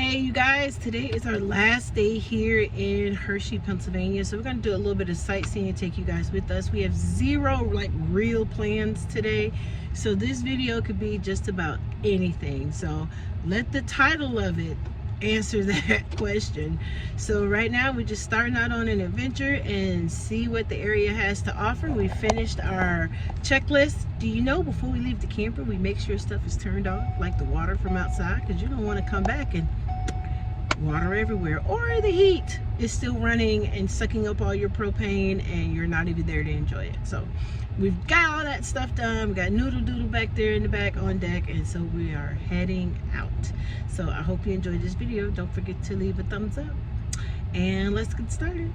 Hey you guys, today is our last day here in Hershey, Pennsylvania. So we're going to do a little bit of sightseeing and take you guys with us. We have zero real plans today. So this video could be just about anything. So let the title of it answer that question. So right now we're just starting out on an adventure and see what the area has to offer. We finished our checklist. Do you know, before we leave the camper, we make sure stuff is turned off, like the water from outside, because you don't want to come back and water everywhere, or the heat is still running and sucking up all your propane and you're not even there to enjoy it. So we've got all that stuff done. We got Noodle Doodle back there in the back on deck, and so we are heading out. So I hope you enjoyed this video. Don't forget to leave a thumbs up and let's get started.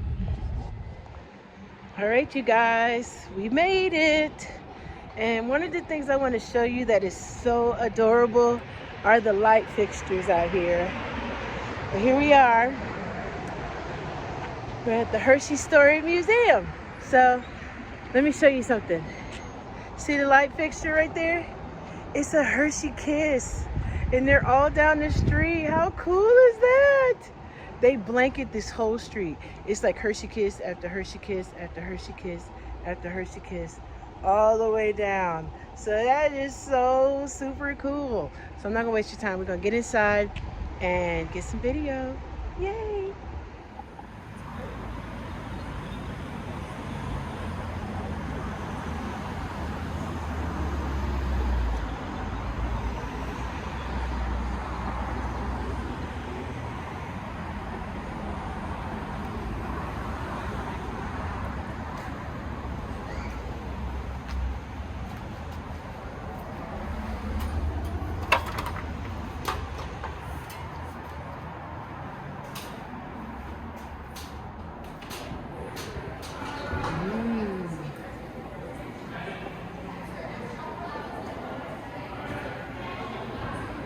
All right, you guys, we made it. And one of the things I want to show you that is so adorable are the light fixtures out here. But here we are. We're at the Hershey Story Museum. So let me show you something. See the light fixture right there? It's a Hershey Kiss. And they're all down the street. How cool is that? They blanket this whole street. It's like Hershey Kiss after Hershey Kiss after Hershey Kiss after Hershey Kiss, all the way down. So that is so super cool. So I'm not gonna waste your time. We're gonna get inside and get some video. Yay!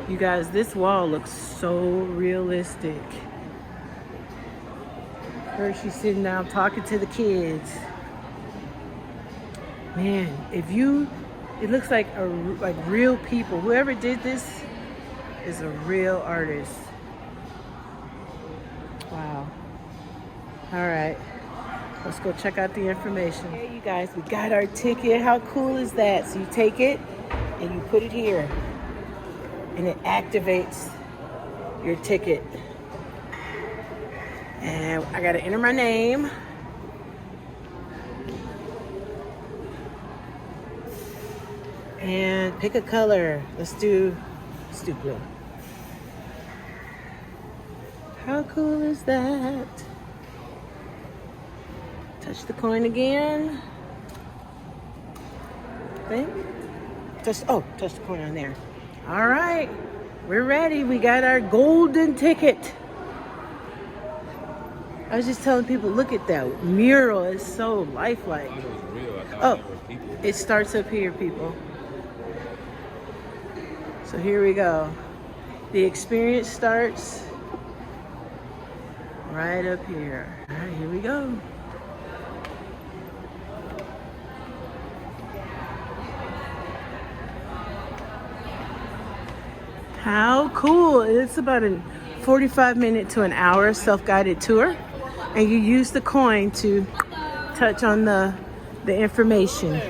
You guys, this wall looks so realistic. Hershey sitting down talking to the kids. Man, it looks like real people. Whoever did this is a real artist. Wow. All right, let's go check out the information. Hey, you guys, we got our ticket. How cool is that? So you take it and you put it here, and it activates your ticket. And I gotta enter my name. And pick a color. Let's do blue. How cool is that? Touch the coin again. Okay. Touch the coin on there. All right, we're ready. We got our golden ticket. I was just telling people, look at that mural. It's so lifelike. Oh, it starts up here, people. So here we go. The experience starts right up here. All right, here we go. How cool. It's about a 45-minute to an hour self-guided tour, and you use the coin to touch on the information.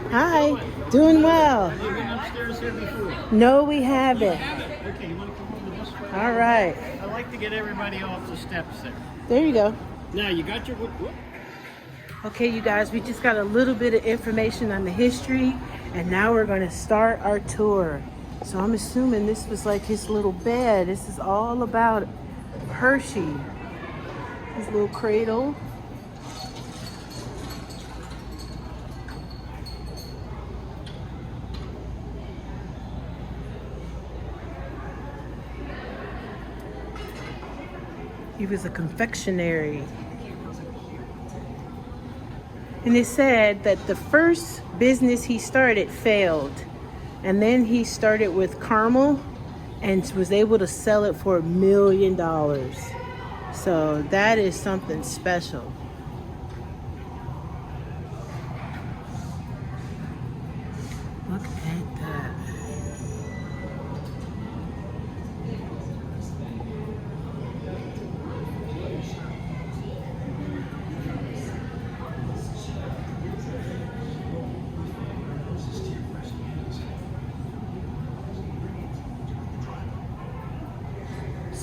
Hi, doing well. Have you been upstairs here before? No, we haven't. Okay, you want to come over this way? All right. I like to get everybody off the steps there. There you go. Now, you got your... Whoop. Okay, you guys, we just got a little bit of information on the history, and now we're going to start our tour. So I'm assuming this was like his little bed. This is all about Hershey. His little cradle. He was a confectionery. And it said that the first business he started failed. And then he started with caramel and was able to sell it for $1 million. So that is something special. Look at that.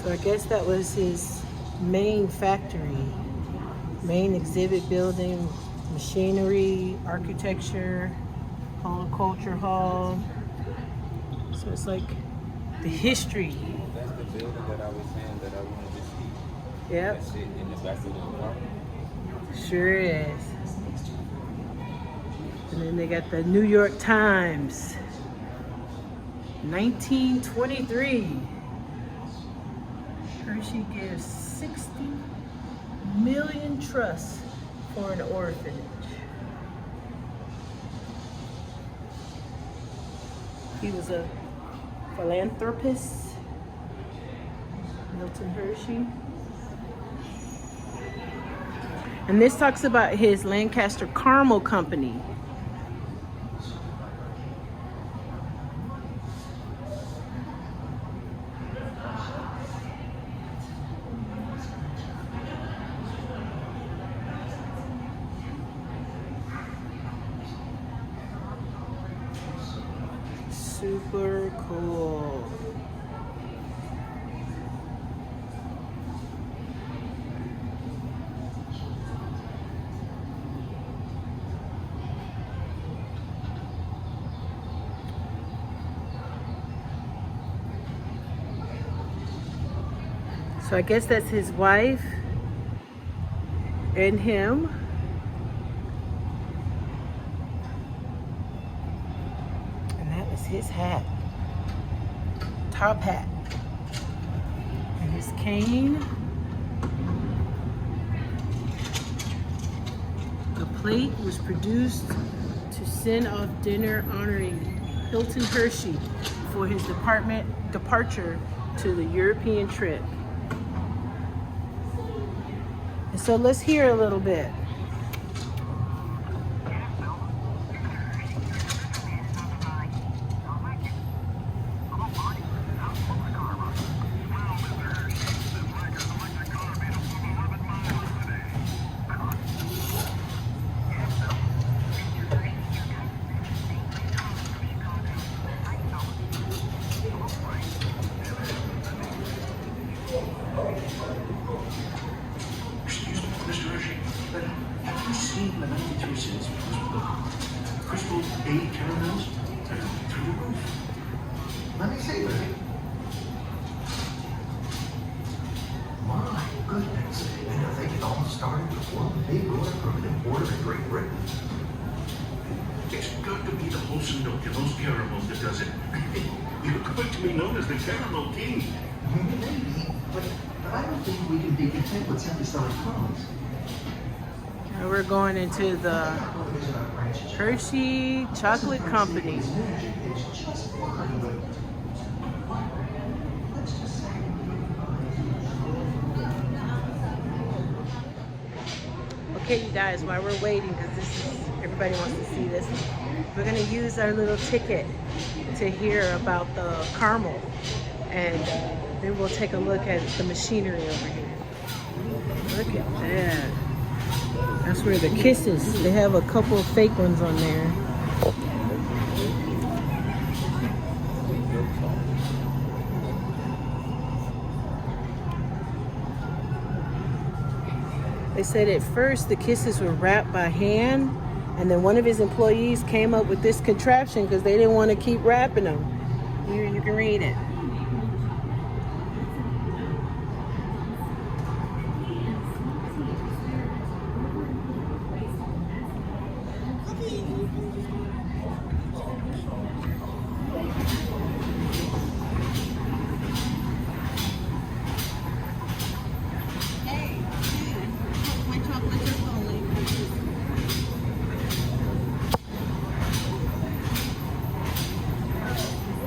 So I guess that was his main factory, main exhibit building, machinery, architecture, horticulture hall. So it's like the history. That's the building that I was saying that I wanted to see. Yep. That's it in the back of the apartment. Sure is. And then they got the New York Times, 1923. Hershey gives 60 million trusts for an orphanage. He was a philanthropist, Milton Hershey. And this talks about his Lancaster Caramel Company. Super cool. So I guess that's his wife and him. And that was his hat. Top hat. And his cane. The plate was produced to send off dinner honoring Hilton Hershey for his departure to the European trip. And so let's hear a little bit. Mr. Hershey, have you seen the 93 cents crystal A caramels through the roof? Let me see, Larry. My goodness. And I think it all started with one big order from an importer in Great Britain. It's got to be the wholesome milk in those caramels that does it. You're going to be known as the Caramel King. Maybe, but I don't think we can be content with simply selling crumbs. And we're going into the Hershey Chocolate Company. Okay, you guys, while we're waiting, because everybody wants to see this, we're going to use our little ticket to hear about the caramel, and then we'll take a look at the machinery over here. Look at that. That's where the kisses, they have a couple of fake ones on there. They said at first the kisses were wrapped by hand, and then one of his employees came up with this contraption because they didn't want to keep wrapping them. Here, you can read it.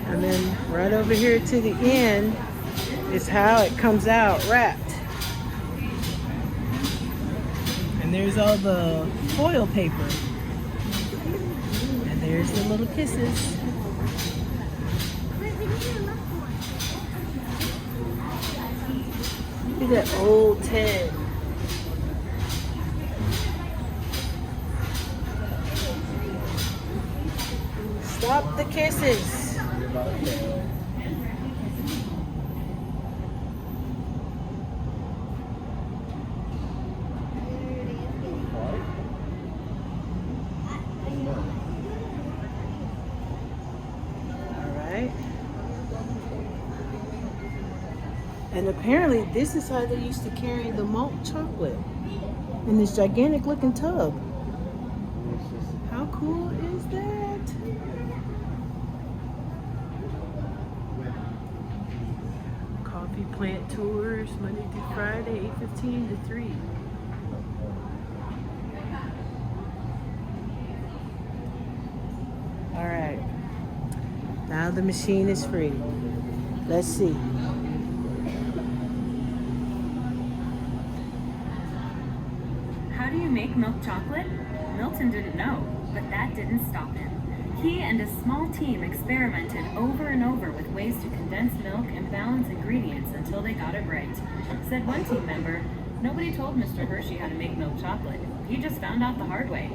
And then right over here to the end is how it comes out wrapped. And there's all the foil paper. And there's the little kisses. Look at that old Ted. Stop the kisses. And apparently this is how they used to carry the malt chocolate in this gigantic looking tub. How cool is that? Coffee plant tours Monday through Friday, 8:15 to 3. All right, now the machine is free. Let's see. How do you make milk chocolate? Milton didn't know, but that didn't stop him. He and a small team experimented over and over with ways to condense milk and balance ingredients until they got it right. Said one team member, "Nobody told Mr. Hershey how to make milk chocolate. He just found out the hard way."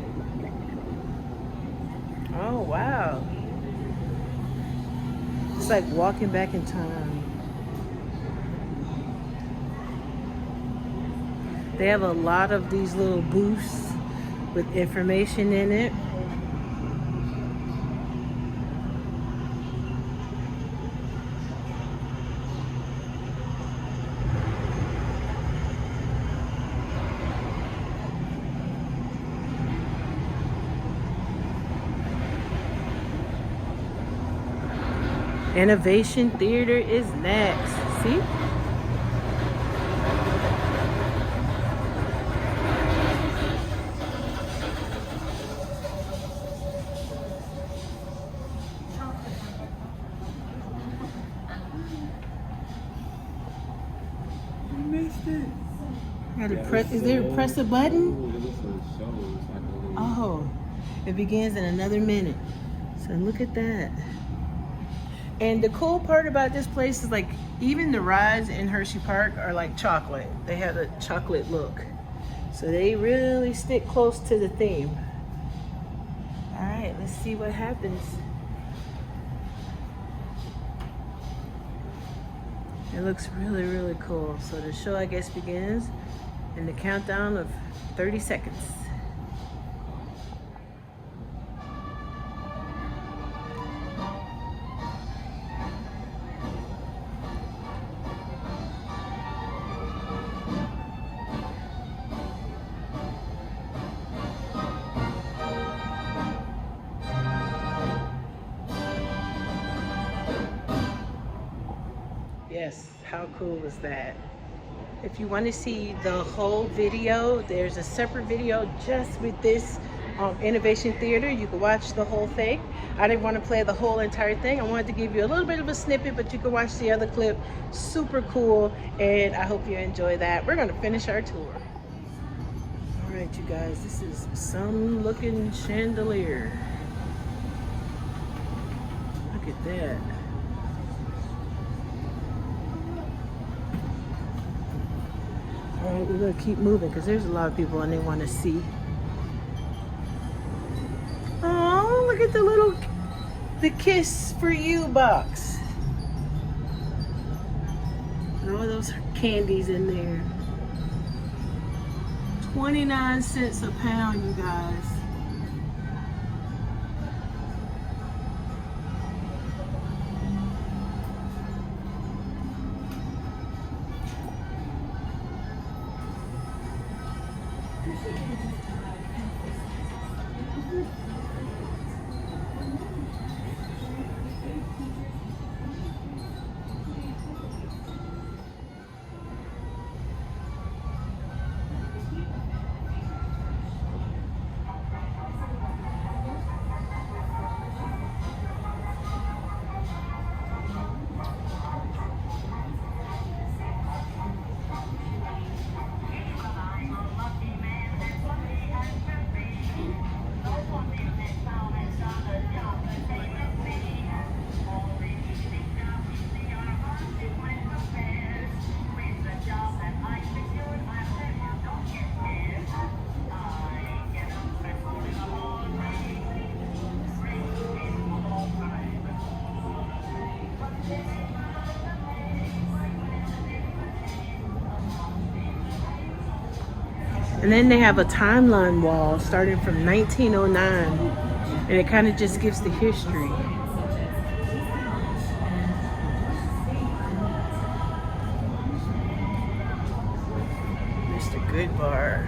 Oh, wow. It's like walking back in time. They have a lot of these little booths with information in it. Innovation Theater is next. See? You missed it. Gotta press. Is there a press a button? Oh, it begins in another minute. So look at that. And the cool part about this place is like even the rides in Hershey Park are like chocolate. They have a chocolate look. So they really stick close to the theme. All right, let's see what happens. It looks really, really cool. So the show, I guess, begins in the countdown of 30 seconds. Yes, how cool is that? If you want to see the whole video, there's a separate video just with this Innovation Theater. You can watch the whole thing. I didn't want to play the whole entire thing. I wanted to give you a little bit of a snippet, but you can watch the other clip. Super cool, and I hope you enjoy that. We're going to finish our tour. All right, you guys, this is some looking chandelier. Look at that. All right, we're gonna keep moving because there's a lot of people and they want to see. Oh, look at the Kiss for You box. And all those candies in there. 29 cents a pound, you guys. And then they have a timeline wall starting from 1909, and it kind of just gives the history. good bar.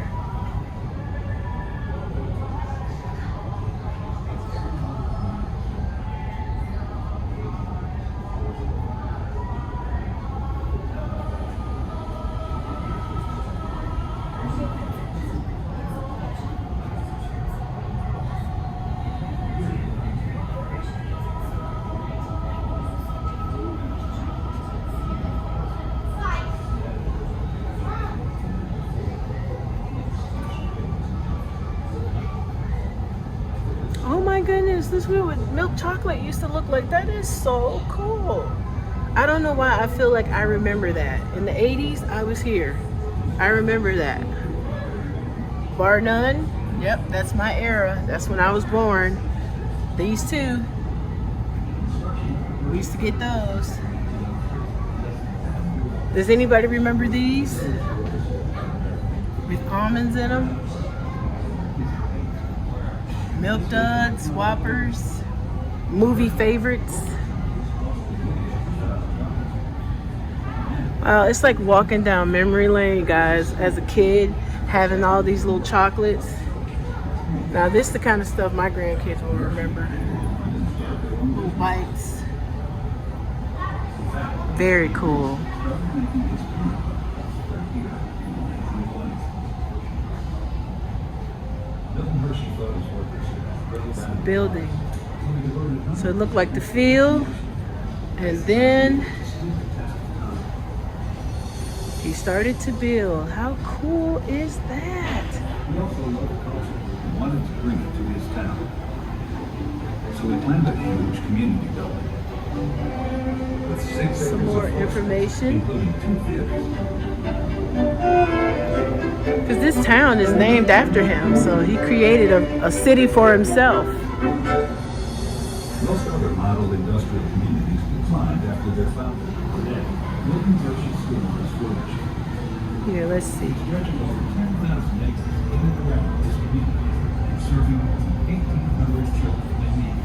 Oh my goodness, this is what milk chocolate used to look like. That is so cool. I don't know why I feel like I remember that. In the 80s, I was here. I remember that. Bar none. Yep, that's my era. That's when I was born. These two. We used to get those. Does anybody remember these? With almonds in them? Milk Duds, Whoppers, movie favorites. Wow, it's like walking down memory lane, guys, as a kid, having all these little chocolates. Now, this is the kind of stuff my grandkids will remember. Little bites. Very cool. It's a building. So it looked like the field, and then he started to build. How cool is that? He also loved culture and wanted to bring it to his town. So he planned a huge community building. With 6 acres Some more of forest, information. including 2 theaters. Because this town is named after him, so he created a city for himself. Most other model industrial communities declined after their founder. Milton Hershey School was flourishing. Here, let's see. Stretching over 10,000 acres in and around this community and serving more than 1,800 children in need.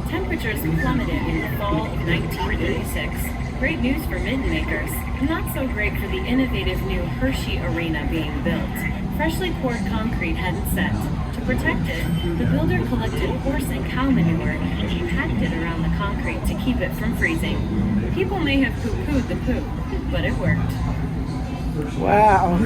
Temperatures plummeted in the fall of 1986. Great news for mitten makers. Not so great for the innovative new Hershey Arena being built. Freshly poured concrete hadn't set. To protect it, the builder collected horse and cow manure and packed it around the concrete to keep it from freezing. People may have poo-pooed the poo, but it worked. Wow.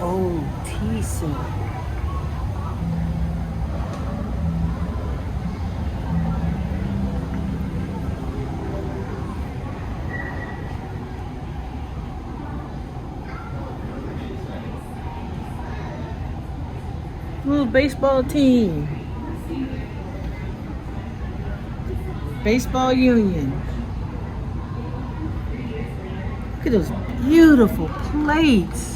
Oh, Tisa. Little baseball team. Baseball union. Look at those beautiful plates.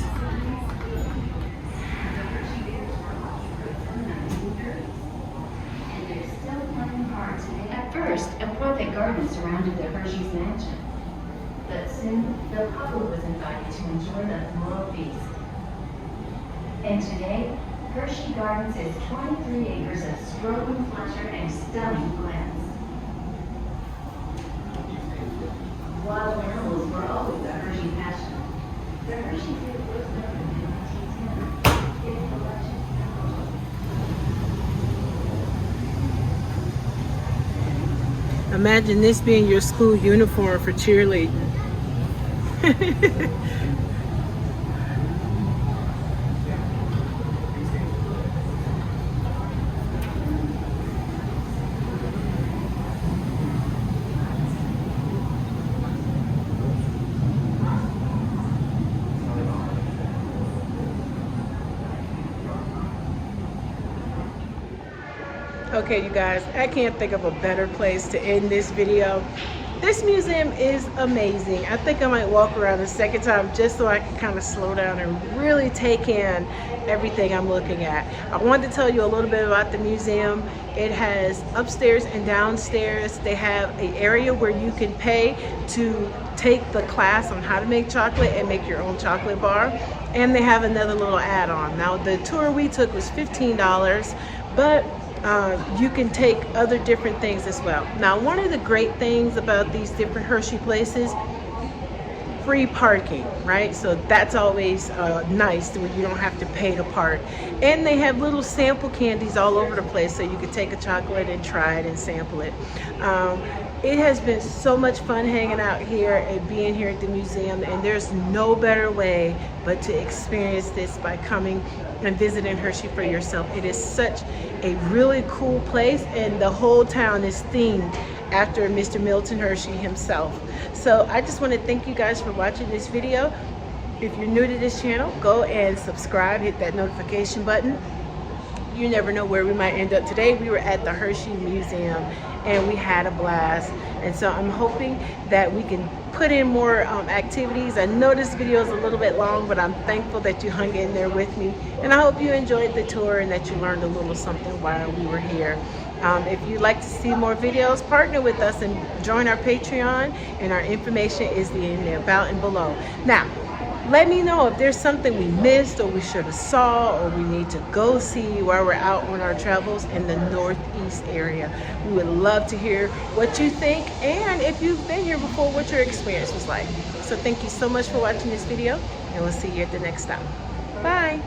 At first, a private garden surrounded the Hershey's mansion. But soon, the public was invited to enjoy the floral feast. And today, Hershey Gardens is 23 acres of strolling pleasure and stunning plants. Wild animals were always a Hershey passion. The Hershey Zoo was opened in 1910. Its collection Imagine this being your school uniform for cheerleading. Okay, you guys, I can't think of a better place to end this video. This museum is amazing. I think I might walk around a second time just so I can kind of slow down and really take in everything I'm looking at. I wanted to tell you a little bit about the museum. It has upstairs and downstairs. They have an area where you can pay to take the class on how to make chocolate and make your own chocolate bar. And they have another little add-on. Now the tour we took was $15, but you can take other different things as well. Now, one of the great things about these different Hershey places, free parking, right? So that's always nice when you don't have to pay to park. And they have little sample candies all over the place, so you can take a chocolate and try it and sample it. It has been so much fun hanging out here and being here at the museum, and there's no better way but to experience this by coming and visiting Hershey for yourself. It is such a really cool place, and the whole town is themed after Mr. Milton Hershey himself. So I just want to thank you guys for watching this video. If you're new to this channel, go and subscribe, hit that notification button. You never know where we might end up. Today we were at the Hershey Museum and we had a blast, and so I'm hoping that we can put in more activities. I know this video is a little bit long, but I'm thankful that you hung in there with me, and I hope you enjoyed the tour and that you learned a little something while we were here. If you'd like to see more videos, partner with us and join our Patreon, and our information is in the about and below. Now, let me know if there's something we missed or we should have saw or we need to go see while we're out on our travels in the Northeast area. We would love to hear what you think, and if you've been here before, what your experience was like. So thank you so much for watching this video, and we'll see you at the next stop. Bye.